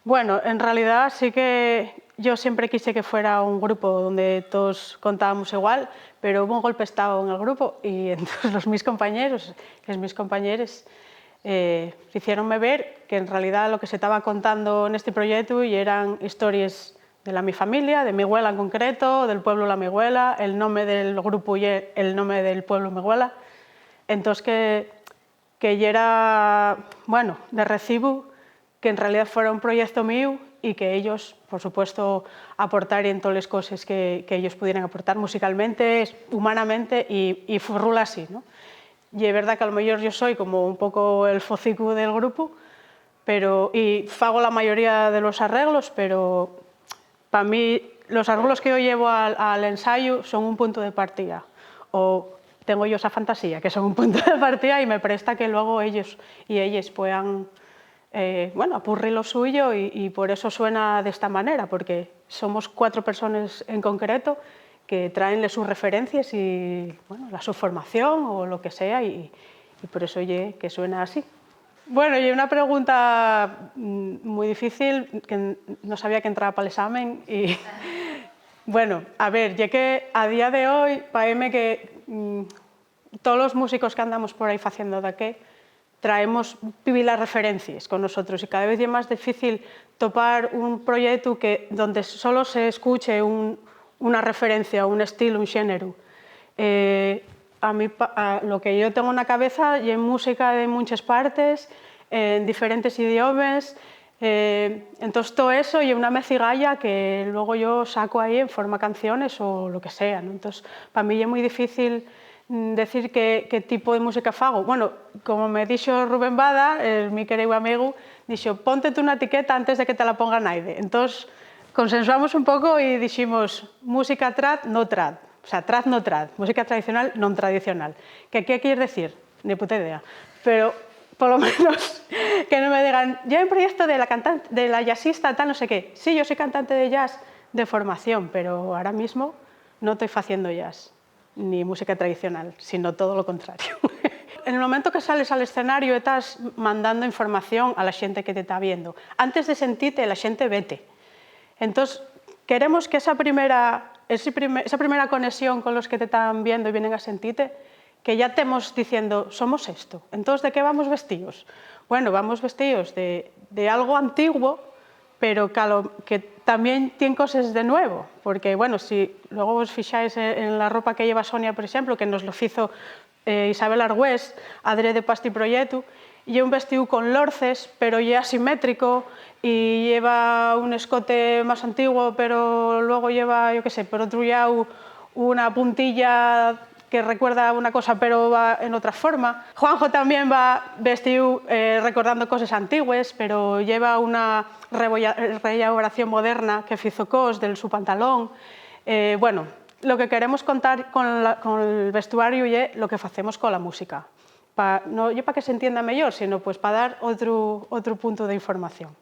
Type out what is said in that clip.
Bueno, en realidad sí que yo siempre quise que fuera un grupo donde todos contábamos igual, pero hubo un golpe de estado en el grupo y entonces mis compañeros, que es mis compañeros, hicieronme ver que en realidad lo que se estaba contando en este proyecto y eran historias de la mi familia, de mi abuela en concreto, del pueblo la mi abuela, el nombre del grupo y el nombre del pueblo mi abuela. Entonces que ya era, bueno, de recibo que en realidad fuera un proyecto mío y que ellos, por supuesto, aportarían todas las cosas que ellos pudieran aportar musicalmente, humanamente y furrula así, ¿no? Y es verdad que a lo mejor yo soy como un poco el focico del grupo, y hago la mayoría de los arreglos, pero para mí los arreglos que yo llevo al ensayo son un punto de partida. O tengo yo esa fantasía, que son un punto de partida y me presta que luego ellos y ellas puedan bueno, apurrir lo suyo y por eso suena de esta manera, porque somos 4 personas en concreto que traenle sus referencias y bueno, su formación o lo que sea y por eso oye que suena así. Bueno, y una pregunta muy difícil, que no sabía que entraba para el examen y bueno, a ver, ya que a día de hoy, parece que todos los músicos que andamos por ahí haciendo de aquí, traemos las referencias con nosotros y cada vez es más difícil topar un proyecto donde solo se escuche una referencia, un estilo, un género. A mí, lo que yo tengo en la cabeza es música de muchas partes, en diferentes idiomas, entonces todo eso y una mezclalla que luego yo saco ahí en forma canciones o lo que sea, ¿no? Entonces para mí es muy difícil decir qué tipo de música fago. Bueno, como me dijo Rubén Bada, mi querido amigo, dijo, ponte tú una etiqueta antes de que te la ponga nadie. Entonces consensuamos un poco y dijimos música trad, no trad. O sea, trad, no trad. Música tradicional, non tradicional. ¿Qué quieres decir? Ni puta idea. Pero por lo menos que no me digan, yo hay un proyecto de la jazzista, tal, no sé qué. Sí, yo soy cantante de jazz de formación, pero ahora mismo no estoy haciendo jazz ni música tradicional, sino todo lo contrario. En el momento que sales al escenario estás mandando información a la gente que te está viendo. Antes de sentirte, la gente vete. Entonces, queremos que esa primera conexión con los que te están viendo y vienen a sentirte, que ya estemos diciendo, somos esto. Entonces, ¿de qué vamos vestidos? Bueno, vamos vestidos de algo antiguo, pero que también tiene cosas de nuevo, porque, bueno, si luego os fijáis en la ropa que lleva Sonia, por ejemplo, que nos lo hizo Isabel Argüés, adrede para este proyecto, y un vestido con lorces, pero ya asimétrico, y lleva un escote más antiguo, pero luego lleva, yo qué sé, por otro lado, una puntilla que recuerda una cosa pero va en otra forma. Juanjo también va vestido recordando cosas antiguas, pero lleva una reelaboración moderna que hizo Cos del su pantalón. Bueno, lo que queremos contar con el vestuario es lo que hacemos con la música. No para que se entienda mejor, sino pues para dar otro punto de información.